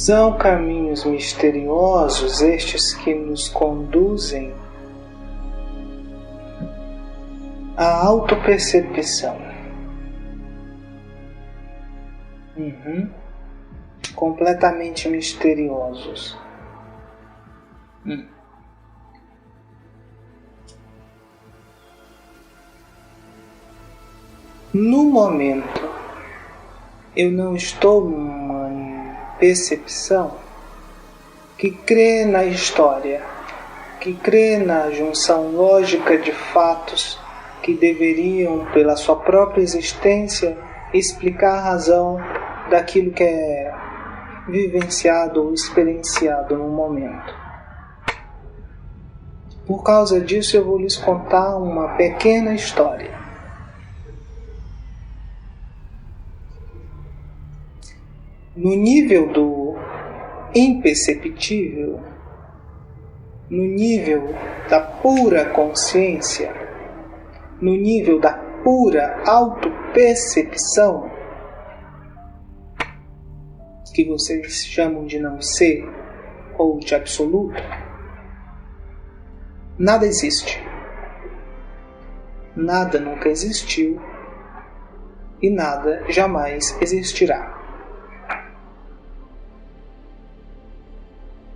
São caminhos misteriosos estes que nos conduzem à autopercepção. Completamente misteriosos. No momento, eu não estou numa percepção que crê na história, que crê na junção lógica de fatos que deveriam, pela sua própria existência, explicar a razão daquilo que é vivenciado ou experienciado no momento. Por causa disso, eu vou lhes contar uma pequena história. No nível do imperceptível, no nível da pura consciência, no nível da pura autopercepção, que vocês chamam de não ser ou de absoluto, nada existe. Nada nunca existiu e nada jamais existirá.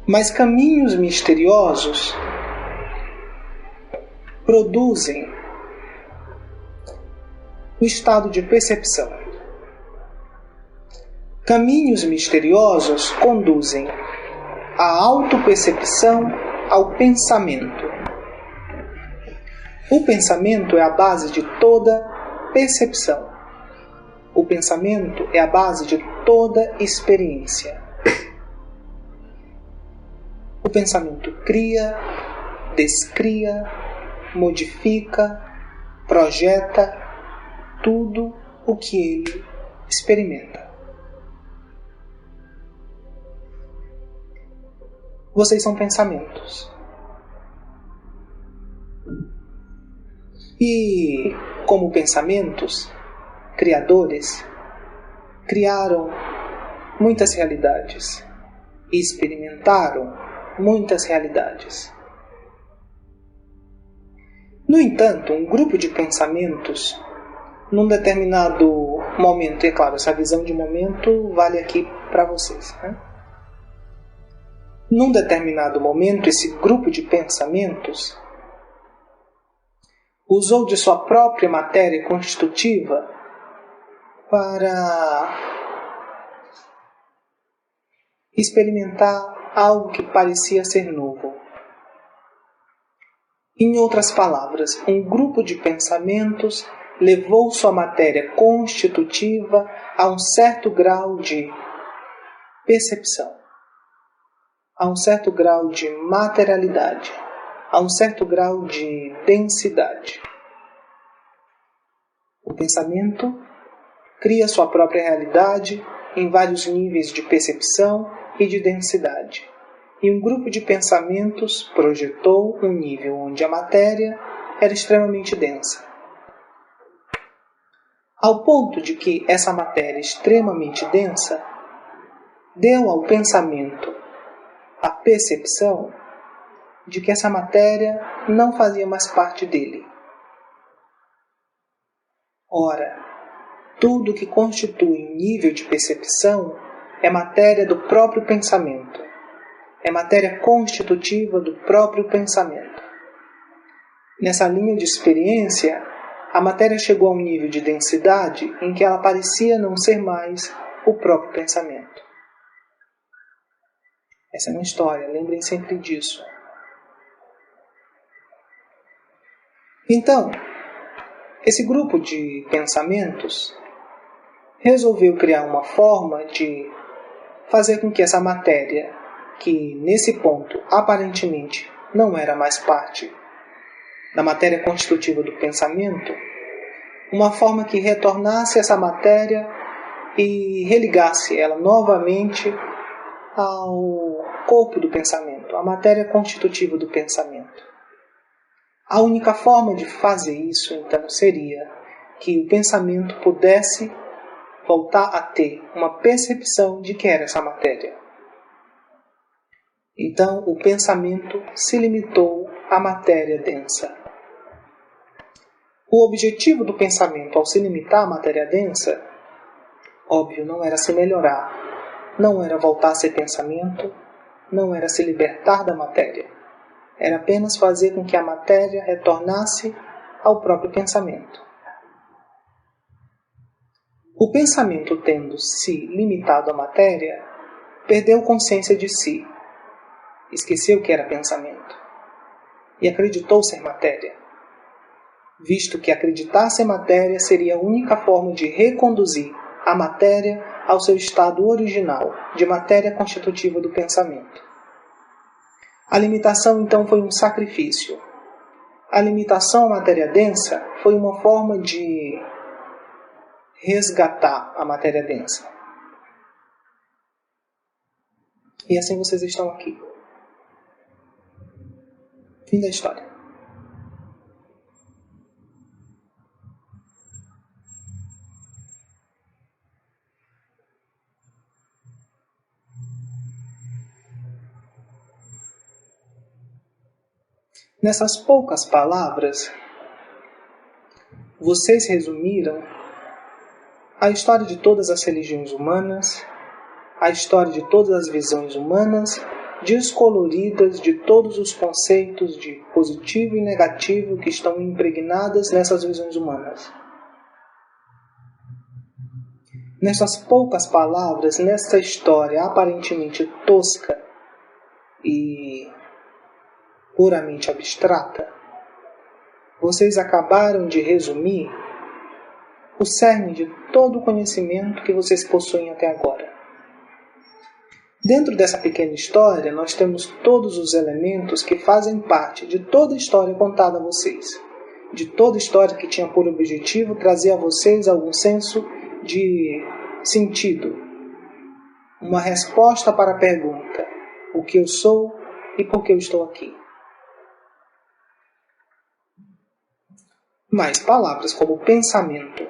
Mas caminhos misteriosos produzem o estado de percepção. Caminhos misteriosos conduzem a autopercepção ao pensamento. O pensamento é a base de toda percepção. O pensamento é a base de toda experiência. O pensamento cria, descria, modifica, projeta tudo o que ele experimenta. Vocês são pensamentos. E, como pensamentos, criadores, criaram muitas realidades e experimentaram muitas realidades. No entanto, um grupo de pensamentos, num determinado momento, e é claro, essa visão de momento vale aqui para vocês, né? Num determinado momento, esse grupo de pensamentos usou de sua própria matéria constitutiva para experimentar algo que parecia ser novo. Em outras palavras, um grupo de pensamentos levou sua matéria constitutiva a um certo grau de percepção, a um certo grau de materialidade, a um certo grau de densidade. O pensamento cria sua própria realidade em vários níveis de percepção e de densidade. E um grupo de pensamentos projetou um nível onde a matéria era extremamente densa. Ao ponto de que essa matéria extremamente densa deu ao pensamento a percepção de que essa matéria não fazia mais parte dele. Ora, tudo que constitui um nível de percepção é matéria do próprio pensamento. É matéria constitutiva do próprio pensamento. Nessa linha de experiência, a matéria chegou a um nível de densidade em que ela parecia não ser mais o próprio pensamento. Essa é uma história, lembrem sempre disso. Então, esse grupo de pensamentos resolveu criar uma forma de fazer com que essa matéria, que nesse ponto aparentemente não era mais parte da matéria constitutiva do pensamento, uma forma que retornasse essa matéria e religasse ela novamente ao corpo do pensamento, à matéria constitutiva do pensamento. A única forma de fazer isso, então, seria que o pensamento pudesse voltar a ter uma percepção de que era essa matéria. Então, o pensamento se limitou à matéria densa. O objetivo do pensamento ao se limitar à matéria densa, óbvio, não era se melhorar, não era voltar a ser pensamento, não era se libertar da matéria. Era apenas fazer com que a matéria retornasse ao próprio pensamento. O pensamento, tendo se limitado à matéria, perdeu consciência de si, esqueceu que era pensamento e acreditou ser matéria, visto que acreditar ser matéria seria a única forma de reconduzir a matéria ao seu estado original, de matéria constitutiva do pensamento. A limitação, então, foi um sacrifício. A limitação à matéria densa foi uma forma de resgatar a matéria densa. E assim vocês estão aqui. Fim da história. Nessas poucas palavras, vocês resumiram a história de todas as religiões humanas, a história de todas as visões humanas, descoloridas de todos os conceitos de positivo e negativo que estão impregnadas nessas visões humanas. Nessas poucas palavras, nessa história aparentemente tosca e puramente abstrata, vocês acabaram de resumir o cerne de todo o conhecimento que vocês possuem até agora. Dentro dessa pequena história, nós temos todos os elementos que fazem parte de toda a história contada a vocês. De toda a história que tinha por objetivo trazer a vocês algum senso de sentido. Uma resposta para a pergunta: o que eu sou e por que eu estou aqui? Mas palavras como pensamento,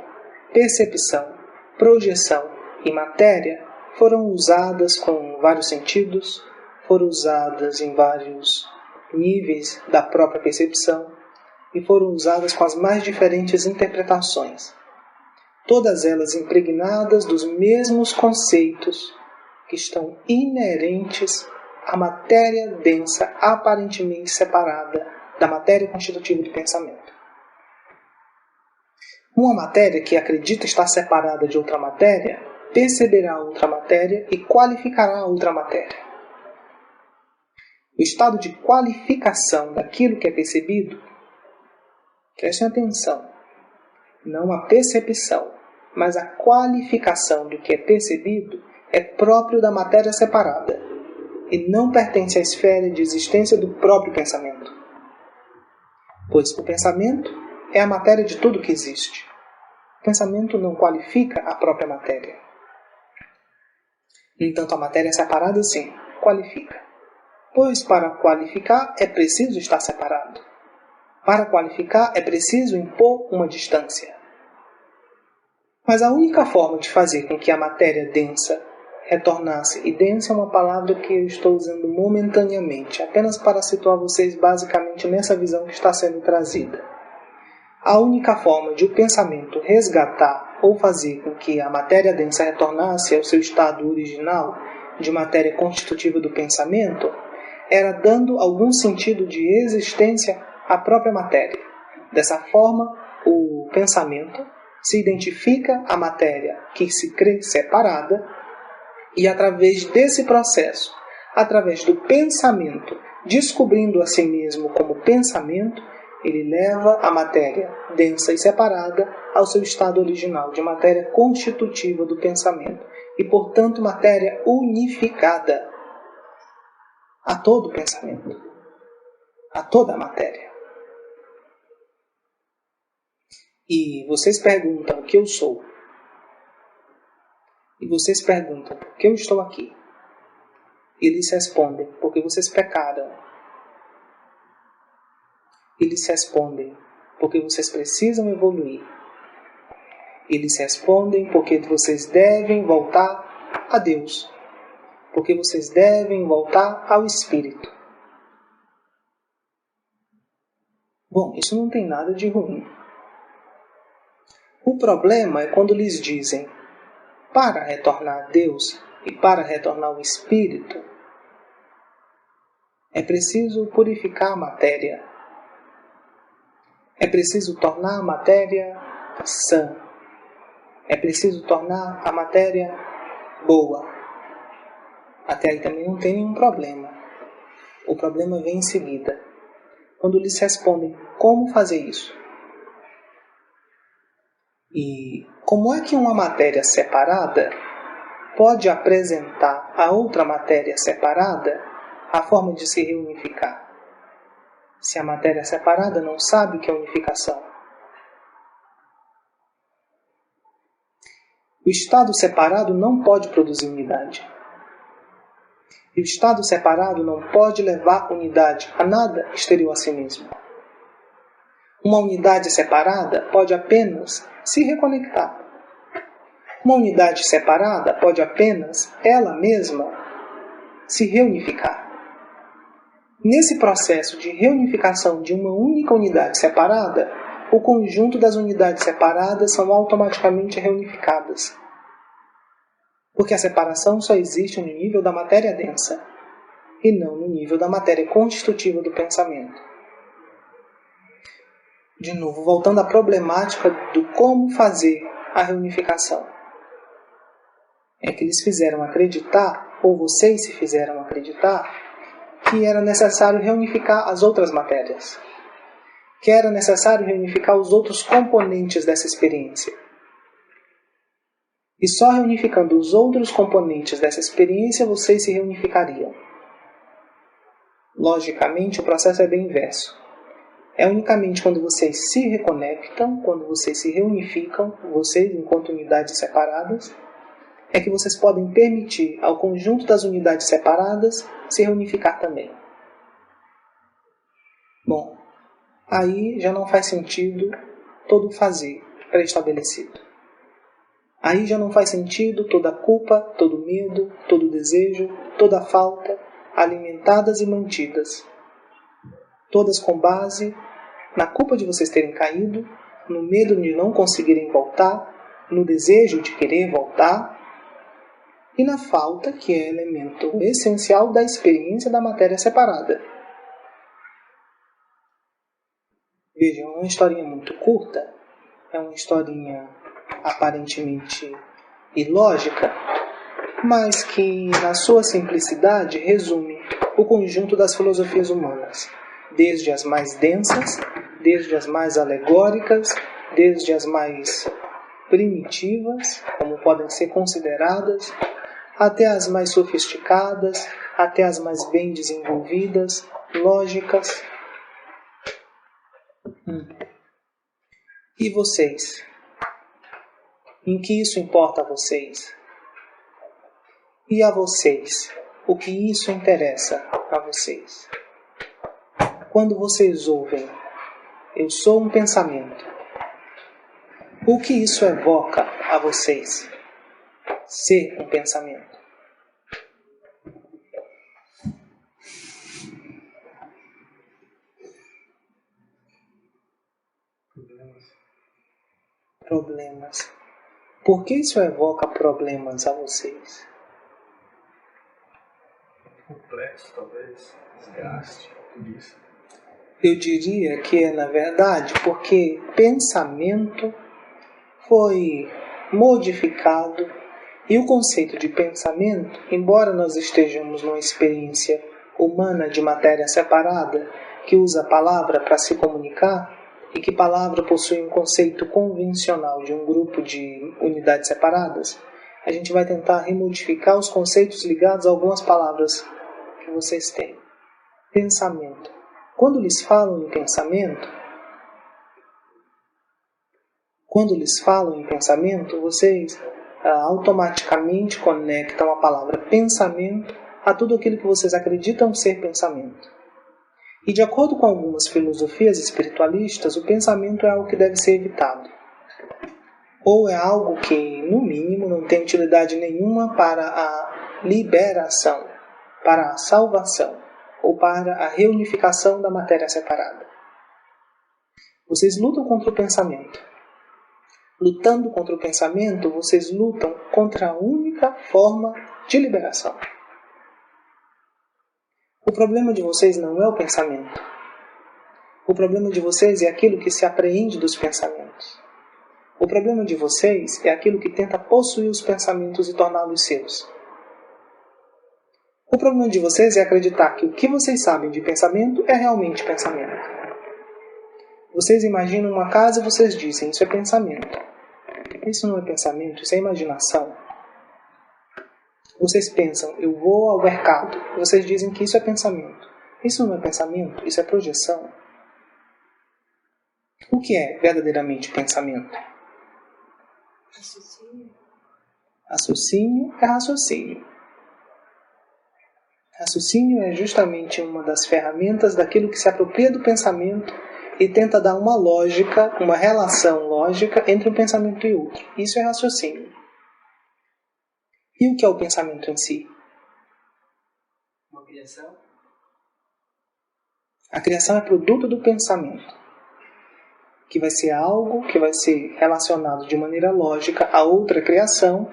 percepção, projeção e matéria foram usadas com vários sentidos, foram usadas em vários níveis da própria percepção e foram usadas com as mais diferentes interpretações. Todas elas impregnadas dos mesmos conceitos que estão inerentes à matéria densa aparentemente separada da matéria constitutiva do pensamento. Uma matéria que acredita estar separada de outra matéria perceberá a outra matéria e qualificará a outra matéria. O estado de qualificação daquilo que é percebido, prestem atenção, não a percepção, mas a qualificação do que é percebido é próprio da matéria separada e não pertence à esfera de existência do próprio pensamento. Pois o pensamento é a matéria de tudo que existe. O pensamento não qualifica a própria matéria. No entanto, a matéria separada, sim, qualifica. Pois para qualificar é preciso estar separado. Para qualificar é preciso impor uma distância. Mas a única forma de fazer com que a matéria densa retornasse, e densa é uma palavra que eu estou usando momentaneamente, apenas para situar vocês basicamente nessa visão que está sendo trazida. A única forma de o pensamento resgatar ou fazer com que a matéria densa retornasse ao seu estado original de matéria constitutiva do pensamento era dando algum sentido de existência à própria matéria. Dessa forma, o pensamento se identifica à matéria que se crê separada e através desse processo, através do pensamento, descobrindo a si mesmo como pensamento, ele leva a matéria densa e separada ao seu estado original, de matéria constitutiva do pensamento, e, portanto, matéria unificada a todo o pensamento, a toda a matéria. E vocês perguntam o que eu sou. E vocês perguntam por que eu estou aqui. Eles respondem porque vocês pecaram. Eles respondem porque vocês precisam evoluir. Eles respondem porque vocês devem voltar a Deus. porque vocês devem voltar ao espírito. Bom, isso não tem nada de ruim. O problema é quando lhes dizem, para retornar a Deus e para retornar ao espírito, é preciso purificar a matéria. É preciso tornar a matéria sã. É preciso tornar a matéria boa. Até aí também não tem nenhum problema. O problema vem em seguida, quando lhes respondem como fazer isso. E como é que uma matéria separada pode apresentar a outra matéria separada a forma de se reunificar? Se a matéria separada não sabe o que é unificação. O estado separado não pode produzir unidade. E o estado separado não pode levar unidade a nada exterior a si mesmo. Uma unidade separada pode apenas se reconectar. Uma unidade separada pode apenas, ela mesma, se reunificar. Nesse processo de reunificação de uma única unidade separada, o conjunto das unidades separadas são automaticamente reunificadas. Porque a separação só existe no nível da matéria densa, e não no nível da matéria constitutiva do pensamento. De novo, voltando à problemática do como fazer a reunificação. É que eles fizeram acreditar, ou vocês se fizeram acreditar, que era necessário reunificar as outras matérias. Que era necessário reunificar os outros componentes dessa experiência. E só reunificando os outros componentes dessa experiência, vocês se reunificariam. Logicamente, o processo é bem inverso. É unicamente quando vocês se reconectam, quando vocês se reunificam, vocês enquanto unidades separadas, é que vocês podem permitir ao conjunto das unidades separadas se reunificar também. Bom, aí já não faz sentido todo o fazer pré-estabelecido. Aí já não faz sentido toda a culpa, todo o medo, todo o desejo, toda a falta, alimentadas e mantidas. Todas com base na culpa de vocês terem caído, no medo de não conseguirem voltar, no desejo de querer voltar, e na falta, que é elemento essencial da experiência da matéria separada. Vejam, é uma historinha muito curta, é uma historinha aparentemente ilógica, mas que, na sua simplicidade, resume o conjunto das filosofias humanas, desde as mais densas, desde as mais alegóricas, desde as mais primitivas, como podem ser consideradas, até as mais sofisticadas, até as mais bem desenvolvidas, lógicas. E vocês? Em que isso importa a vocês? E a vocês? O que isso interessa a vocês? Quando vocês ouvem, eu sou um pensamento, o que isso evoca a vocês? Ser um pensamento. Problemas. Por que isso evoca problemas a vocês? Complexo, talvez. Desgaste, tudo isso. Eu diria que é, na verdade, porque pensamento foi modificado e o conceito de pensamento, embora nós estejamos numa experiência humana de matéria separada, que usa a palavra para se comunicar, e que palavra possui um conceito convencional de um grupo de unidades separadas, a gente vai tentar remodificar os conceitos ligados a algumas palavras que vocês têm. Pensamento. Quando lhes falam em pensamento, vocês automaticamente conectam a palavra pensamento a tudo aquilo que vocês acreditam ser pensamento. E de acordo com algumas filosofias espiritualistas, o pensamento é algo que deve ser evitado. Ou é algo que, no mínimo, não tem utilidade nenhuma para a liberação, para a salvação, ou para a reunificação da matéria separada. Vocês lutam contra o pensamento. Lutando contra o pensamento, vocês lutam contra a única forma de liberação. O problema de vocês não é o pensamento. O problema de vocês é aquilo que se apreende dos pensamentos. O problema de vocês é aquilo que tenta possuir os pensamentos e torná-los seus. O problema de vocês é acreditar que o que vocês sabem de pensamento é realmente pensamento. Vocês imaginam uma casa e vocês dizem, isso é pensamento. Isso não é pensamento, isso é imaginação. Vocês pensam, eu vou ao mercado. Vocês dizem que isso é pensamento. Isso não é pensamento, isso é projeção. O que é verdadeiramente pensamento? Raciocínio. Raciocínio é raciocínio. Raciocínio é justamente uma das ferramentas daquilo que se apropria do pensamento e tenta dar uma lógica, uma relação lógica entre um pensamento e outro. Isso é raciocínio. E o que é o pensamento em si? Uma criação. A criação é produto do pensamento, que vai ser algo que vai ser relacionado de maneira lógica a outra criação,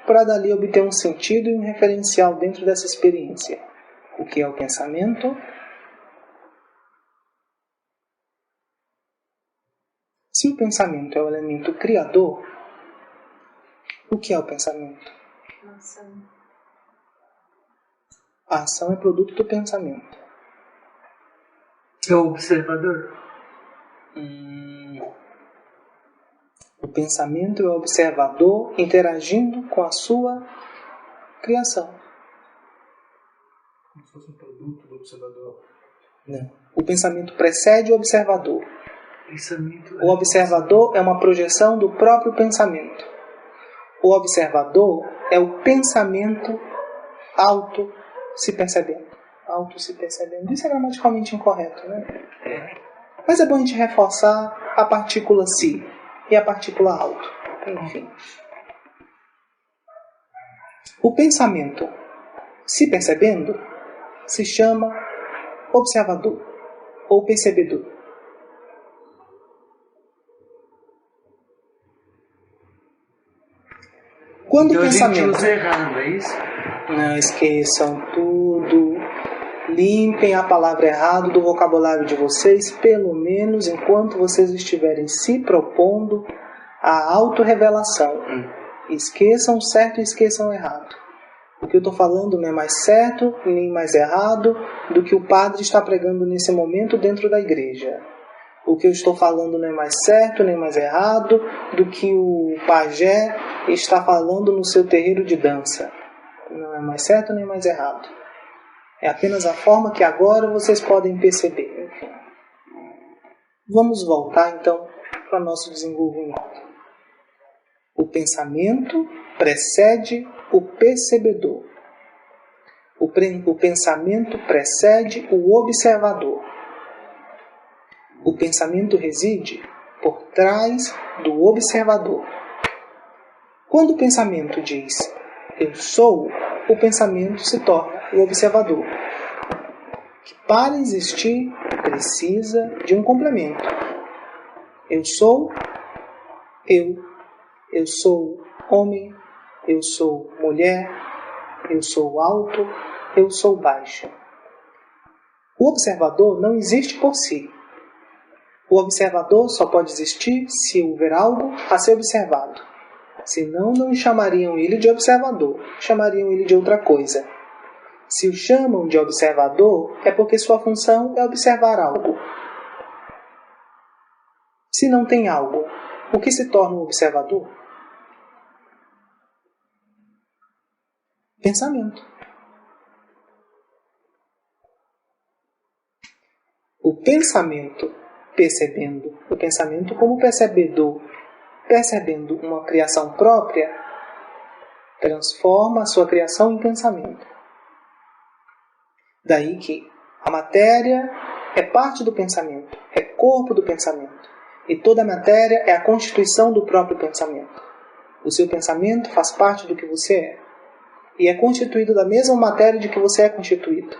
para dali obter um sentido e um referencial dentro dessa experiência. O que é o pensamento? Se o pensamento é o elemento criador, o que é o pensamento? Uma ação. A ação é produto do pensamento. É o observador. O pensamento é o observador interagindo com a sua criação. Como se fosse um produto do observador. Não. O pensamento precede o observador. O observador é uma projeção do próprio pensamento. O observador é o pensamento auto se percebendo. Auto se percebendo. Isso é gramaticalmente incorreto, né? Mas é bom a gente reforçar a partícula si e a partícula auto. Enfim. O pensamento se percebendo se chama observador ou percebedor. Quando então o pensamento... a gente usa errado, é isso? Não esqueçam tudo. Limpem a palavra errado do vocabulário de vocês, pelo menos enquanto vocês estiverem se propondo a autorrevelação. Esqueçam o certo e esqueçam o errado. O que eu estou falando não é mais certo nem mais errado do que o padre está pregando nesse momento dentro da igreja. O que eu estou falando não é mais certo nem mais errado do que o pajé está falando no seu terreiro de dança. Não é mais certo nem mais errado. É apenas a forma que agora vocês podem perceber. Enfim. Vamos voltar então para o nosso desenvolvimento. O pensamento precede o percebedor. O pensamento precede o observador. O pensamento reside por trás do observador. Quando o pensamento diz eu sou, o pensamento se torna o observador, que para existir precisa de um complemento. Eu sou eu sou homem, eu sou mulher, eu sou alto, eu sou baixo. O observador não existe por si. O observador só pode existir se houver algo a ser observado. Senão, não chamariam ele de observador, chamariam ele de outra coisa. Se o chamam de observador, é porque sua função é observar algo. Se não tem algo, o que se torna um observador? Pensamento. O pensamento percebendo, o pensamento como percebedor, percebendo uma criação própria, transforma a sua criação em pensamento. Daí que a matéria é parte do pensamento, é corpo do pensamento. E toda a matéria é a constituição do próprio pensamento. O seu pensamento faz parte do que você é. e é constituído da mesma matéria de que você é constituído.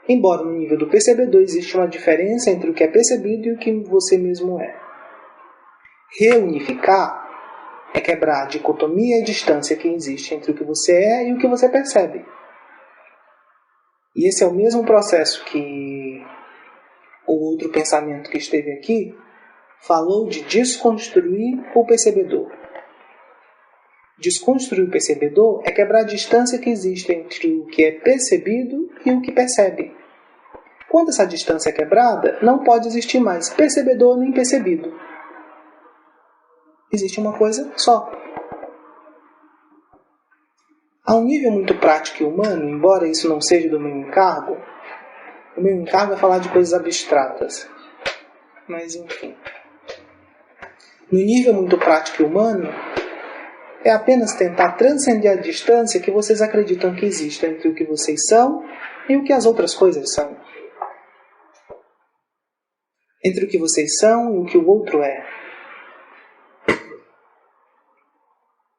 Embora no nível do percebedor existe uma diferença entre o que é percebido e o que você mesmo é. Reunificar é quebrar a dicotomia e a distância que existe entre o que você é e o que você percebe. E esse é o mesmo processo que o outro pensamento que esteve aqui falou de desconstruir o percebedor. Desconstruir o percebedor é quebrar a distância que existe entre o que é percebido e o que percebe. Quando essa distância é quebrada, não pode existir mais percebedor nem percebido. Existe uma coisa só. A um nível muito prático e humano, embora isso não seja do meu encargo, o meu encargo é falar de coisas abstratas. Mas enfim. No nível muito prático e humano, é apenas tentar transcender a distância que vocês acreditam que existe entre o que vocês são e o que as outras coisas são. Entre o que vocês são e o que o outro é.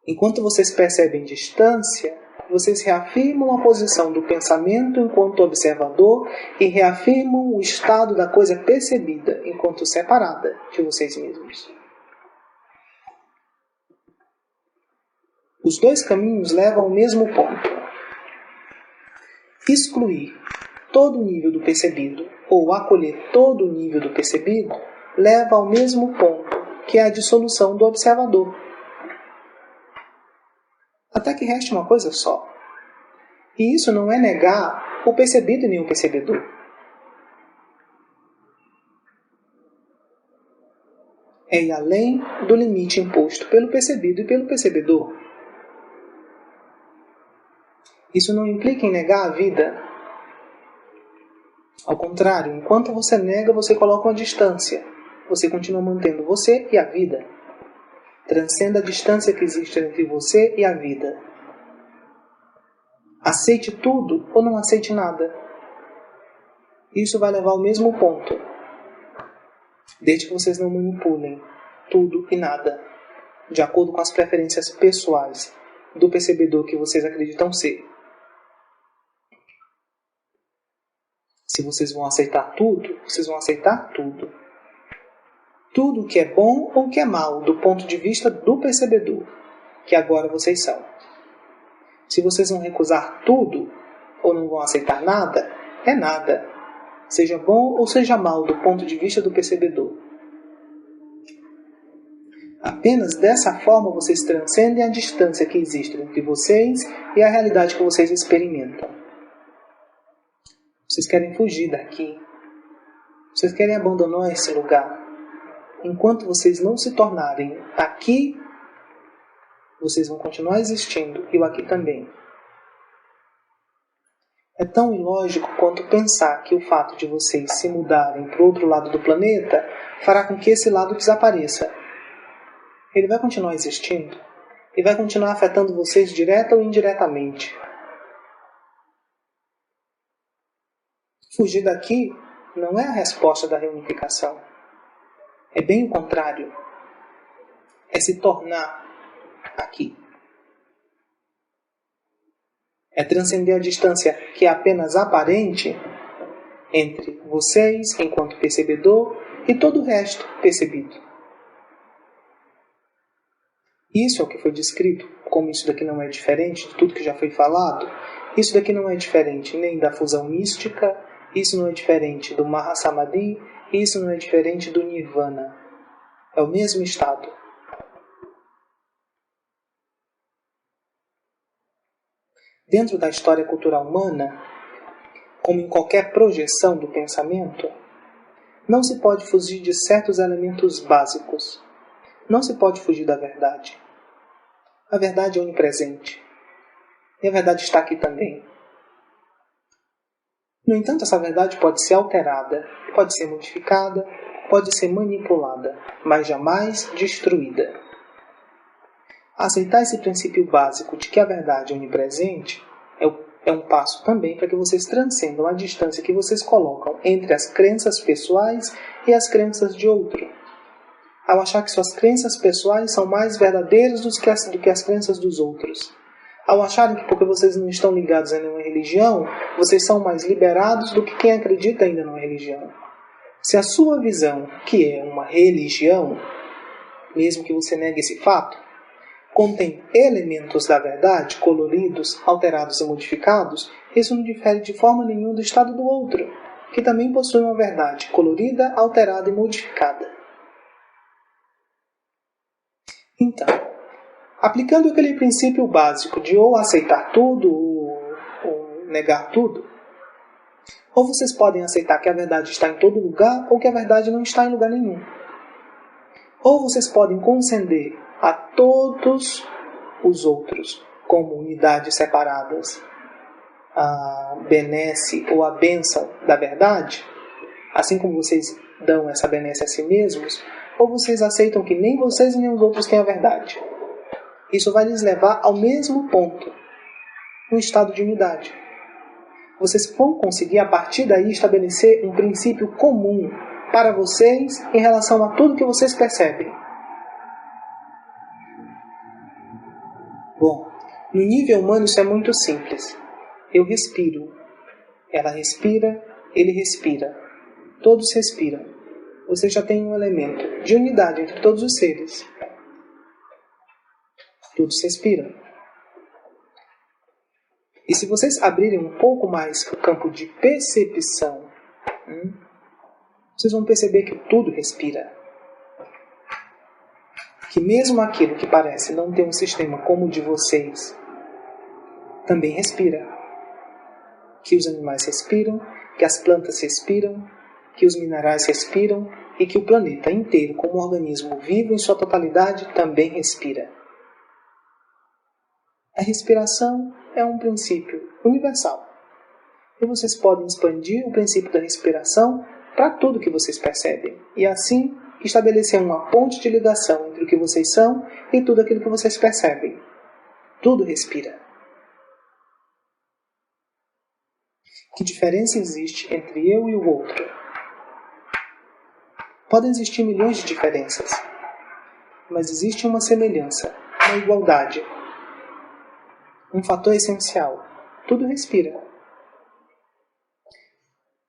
Enquanto vocês percebem distância, vocês reafirmam a posição do pensamento enquanto observador e reafirmam o estado da coisa percebida enquanto separada de vocês mesmos. Os dois caminhos levam ao mesmo ponto. Excluir todo o nível do percebido ou acolher todo o nível do percebido leva ao mesmo ponto, que é a dissolução do observador. Até que reste uma coisa só. E isso não é negar o percebido e nem o percebedor. É ir além do limite imposto pelo percebido e pelo percebedor. Isso não implica em negar a vida. Ao contrário, enquanto você nega, você coloca uma distância. Você continua mantendo você e a vida. Transcenda a distância que existe entre você e a vida. Aceite tudo ou não aceite nada. Isso vai levar ao mesmo ponto. Desde que vocês não manipulem tudo e nada, de acordo com as preferências pessoais do percebedor que vocês acreditam ser. Se vocês vão aceitar tudo, vocês vão aceitar tudo. Tudo que é bom ou que é mal, do ponto de vista do percebedor, que agora vocês são. Se vocês vão recusar tudo, ou não vão aceitar nada, é nada. Seja bom ou seja mal, do ponto de vista do percebedor. Apenas dessa forma vocês transcendem a distância que existe entre vocês e a realidade que vocês experimentam. Vocês querem fugir daqui. Vocês querem abandonar esse lugar. Enquanto vocês não se tornarem aqui, vocês vão continuar existindo, e o aqui também. É tão ilógico quanto pensar que o fato de vocês se mudarem para o outro lado do planeta fará com que esse lado desapareça. Ele vai continuar existindo e vai continuar afetando vocês direta ou indiretamente. Fugir daqui não é a resposta da reunificação. É bem o contrário. É se tornar aqui. É transcender a distância que é apenas aparente entre vocês, enquanto percebedor, e todo o resto percebido. Isso é o que foi descrito, como isso daqui não é diferente de tudo que já foi falado. Isso daqui não é diferente nem da fusão mística, isso não é diferente do Mahasamadhi, isso não é diferente do Nirvana. É o mesmo estado. Dentro da história cultural humana, como em qualquer projeção do pensamento, não se pode fugir de certos elementos básicos. Não se pode fugir da verdade. A verdade é onipresente. E a verdade está aqui também. No entanto, essa verdade pode ser alterada, pode ser modificada, pode ser manipulada, mas jamais destruída. Aceitar esse princípio básico de que a verdade é onipresente é um passo também para que vocês transcendam a distância que vocês colocam entre as crenças pessoais e as crenças de outro. Ao achar que suas crenças pessoais são mais verdadeiras do que as crenças dos outros. Ao acharem que porque vocês não estão ligados a nenhuma religião, vocês são mais liberados do que quem acredita ainda numa religião. Se a sua visão, que é uma religião, mesmo que você negue esse fato, contém elementos da verdade, coloridos, alterados e modificados, isso não difere de forma nenhuma do estado do outro, que também possui uma verdade colorida, alterada e modificada. Então, aplicando aquele princípio básico de ou aceitar tudo ou negar tudo, ou vocês podem aceitar que a verdade está em todo lugar ou que a verdade não está em lugar nenhum. Ou vocês podem conceder a todos os outros como unidades separadas a benesse ou a bênção da verdade, assim como vocês dão essa benesse a si mesmos, ou vocês aceitam que nem vocês nem os outros têm a verdade. Isso vai lhes levar ao mesmo ponto, um estado de unidade. Vocês vão conseguir, a partir daí, estabelecer um princípio comum para vocês em relação a tudo que vocês percebem. Bom, no nível humano isso é muito simples. Eu respiro, ela respira, ele respira. Todos respiram. Você já tem um elemento de unidade entre todos os seres. Todos respiram. E se vocês abrirem um pouco mais o campo de percepção, vocês vão perceber que tudo respira. Que mesmo aquilo que parece não ter um sistema como o de vocês, também respira. Que os animais respiram, que as plantas respiram, que os minerais respiram e que o planeta inteiro, como um organismo vivo em sua totalidade, também respira. A respiração é um princípio universal. E vocês podem expandir o princípio da respiração para tudo que vocês percebem. E assim, estabelecer uma ponte de ligação entre o que vocês são e tudo aquilo que vocês percebem. Tudo respira. Que diferença existe entre eu e o outro? Podem existir milhões de diferenças, mas existe uma semelhança, uma igualdade. Um fator essencial. Tudo respira.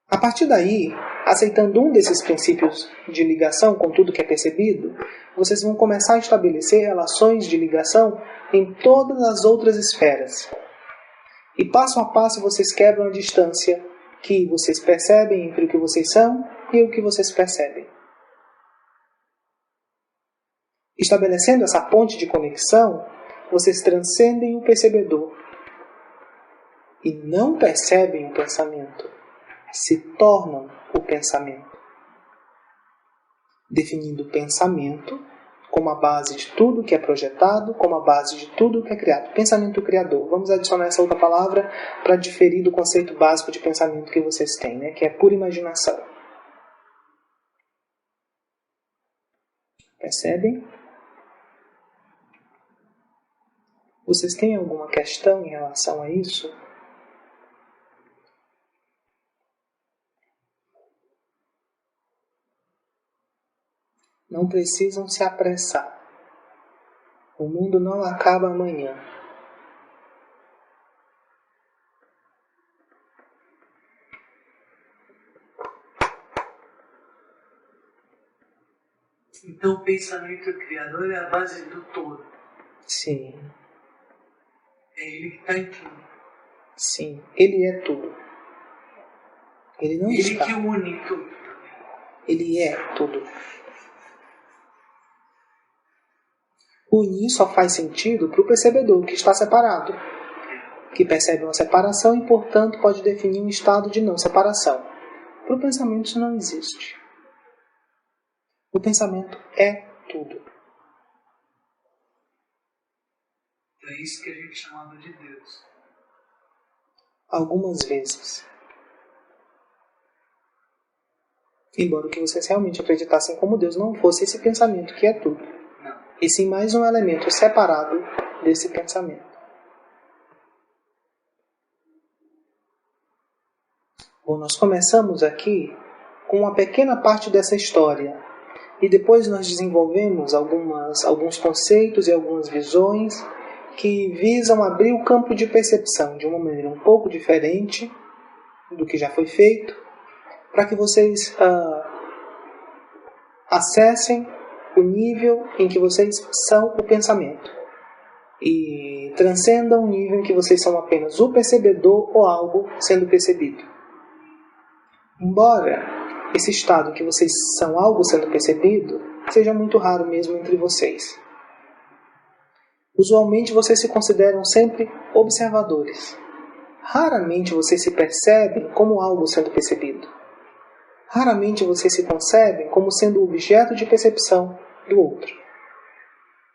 A partir daí, aceitando um desses princípios de ligação com tudo que é percebido, vocês vão começar a estabelecer relações de ligação em todas as outras esferas. E passo a passo vocês quebram a distância que vocês percebem entre o que vocês são e o que vocês percebem. Estabelecendo essa ponte de conexão, vocês transcendem o percebedor e não percebem o pensamento, se tornam o pensamento, definindo o pensamento como a base de tudo que é projetado, como a base de tudo que é criado. Pensamento criador. Vamos adicionar essa outra palavra para diferir do conceito básico de pensamento que vocês têm, que é pura imaginação. Percebem? Vocês têm alguma questão em relação a isso? Não precisam se apressar. O mundo não acaba amanhã. Então o pensamento criador é a base do todo. Sim. É ele que está em tudo. Sim, ele é tudo. Ele não está. Ele que une tudo. Ele é tudo. Unir só faz sentido para o percebedor que está separado, que percebe uma separação e, portanto, pode definir um estado de não separação. Para o pensamento isso não existe. O pensamento é tudo. É isso que a gente chamava de Deus. Algumas vezes. Embora o que vocês realmente acreditassem como Deus não fosse esse pensamento que é tudo. E sim mais um elemento separado desse pensamento. Bom, nós começamos aqui com uma pequena parte dessa história. E depois nós desenvolvemos alguns conceitos e algumas visões que visam abrir o campo de percepção de uma maneira um pouco diferente do que já foi feito, para que vocês acessem o nível em que vocês são o pensamento e transcendam o nível em que vocês são apenas o percebedor ou algo sendo percebido. Embora esse estado em que vocês são algo sendo percebido seja muito raro mesmo entre vocês. Usualmente vocês se consideram sempre observadores. Raramente vocês se percebem como algo sendo percebido. Raramente vocês se concebem como sendo o objeto de percepção do outro.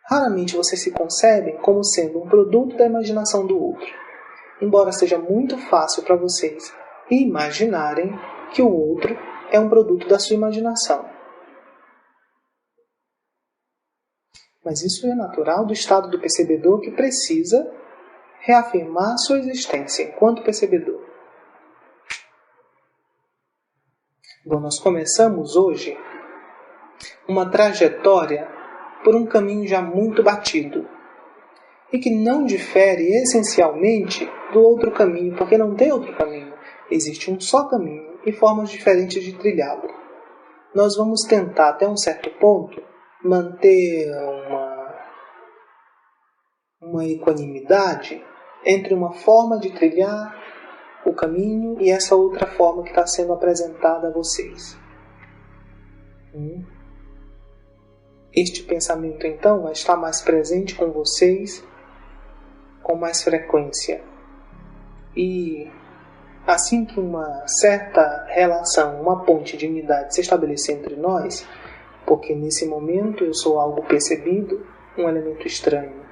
Raramente vocês se concebem como sendo um produto da imaginação do outro, embora seja muito fácil para vocês imaginarem que o outro é um produto da sua imaginação. Mas isso é natural do estado do percebedor que precisa reafirmar sua existência enquanto percebedor. Bom, nós começamos hoje uma trajetória por um caminho já muito batido e que não difere essencialmente do outro caminho, porque não tem outro caminho. Existe um só caminho e formas diferentes de trilhá-lo. Nós vamos tentar até um certo ponto manter uma equanimidade entre uma forma de trilhar o caminho e essa outra forma que está sendo apresentada a vocês. Este pensamento então vai estar mais presente com vocês com mais frequência. E assim que uma certa relação, uma ponte de unidade se estabelecer entre nós, porque nesse momento eu sou algo percebido, um elemento estranho.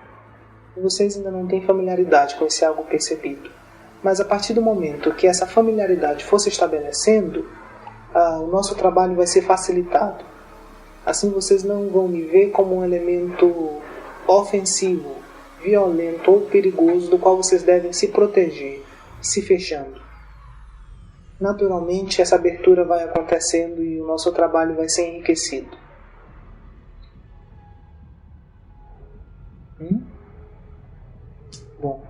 E vocês ainda não têm familiaridade com esse algo percebido. Mas a partir do momento que essa familiaridade for se estabelecendo, o nosso trabalho vai ser facilitado. Assim vocês não vão me ver como um elemento ofensivo, violento ou perigoso do qual vocês devem se proteger, se fechando. Naturalmente essa abertura vai acontecendo e o nosso trabalho vai ser enriquecido. Bom,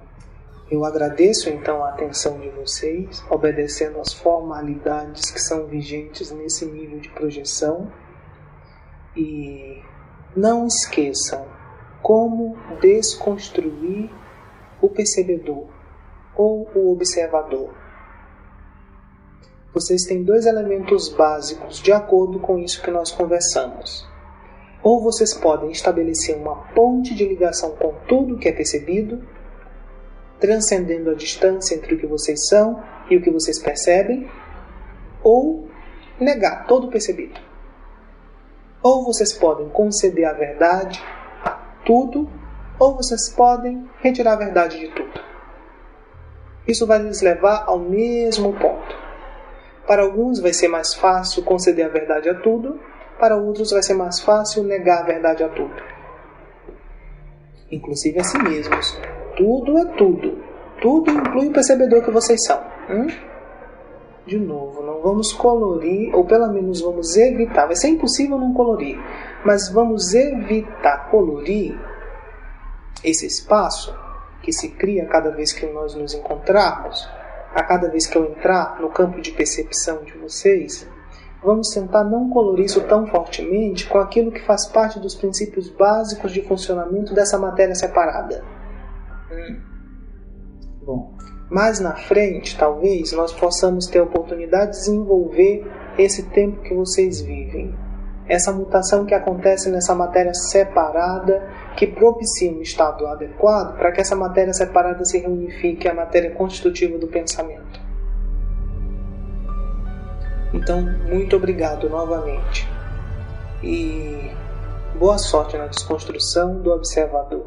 eu agradeço então a atenção de vocês, obedecendo às formalidades que são vigentes nesse nível de projeção. E não esqueçam como desconstruir o percebedor ou o observador. Vocês têm dois elementos básicos de acordo com isso que nós conversamos. Ou vocês podem estabelecer uma ponte de ligação com tudo que é percebido, transcendendo a distância entre o que vocês são e o que vocês percebem, ou negar todo o percebido. Ou vocês podem conceder a verdade a tudo, ou vocês podem retirar a verdade de tudo. Isso vai lhes levar ao mesmo ponto. Para alguns vai ser mais fácil conceder a verdade a tudo, para outros vai ser mais fácil negar a verdade a tudo. Inclusive a si mesmos. Tudo é tudo. Tudo inclui o percebedor que vocês são. De novo, não vamos colorir, ou pelo menos vamos evitar. Vai ser impossível não colorir, mas vamos evitar colorir esse espaço que se cria a cada vez que nós nos encontrarmos, a cada vez que eu entrar no campo de percepção de vocês. Vamos tentar não colorir isso tão fortemente com aquilo que faz parte dos princípios básicos de funcionamento dessa matéria separada. Bom, mais na frente, talvez, nós possamos ter a oportunidade de desenvolver esse tempo que vocês vivem. Essa mutação que acontece nessa matéria separada, que propicia um estado adequado para que essa matéria separada se reunifique à matéria constitutiva do pensamento. Então, muito obrigado novamente. E boa sorte na desconstrução do observador.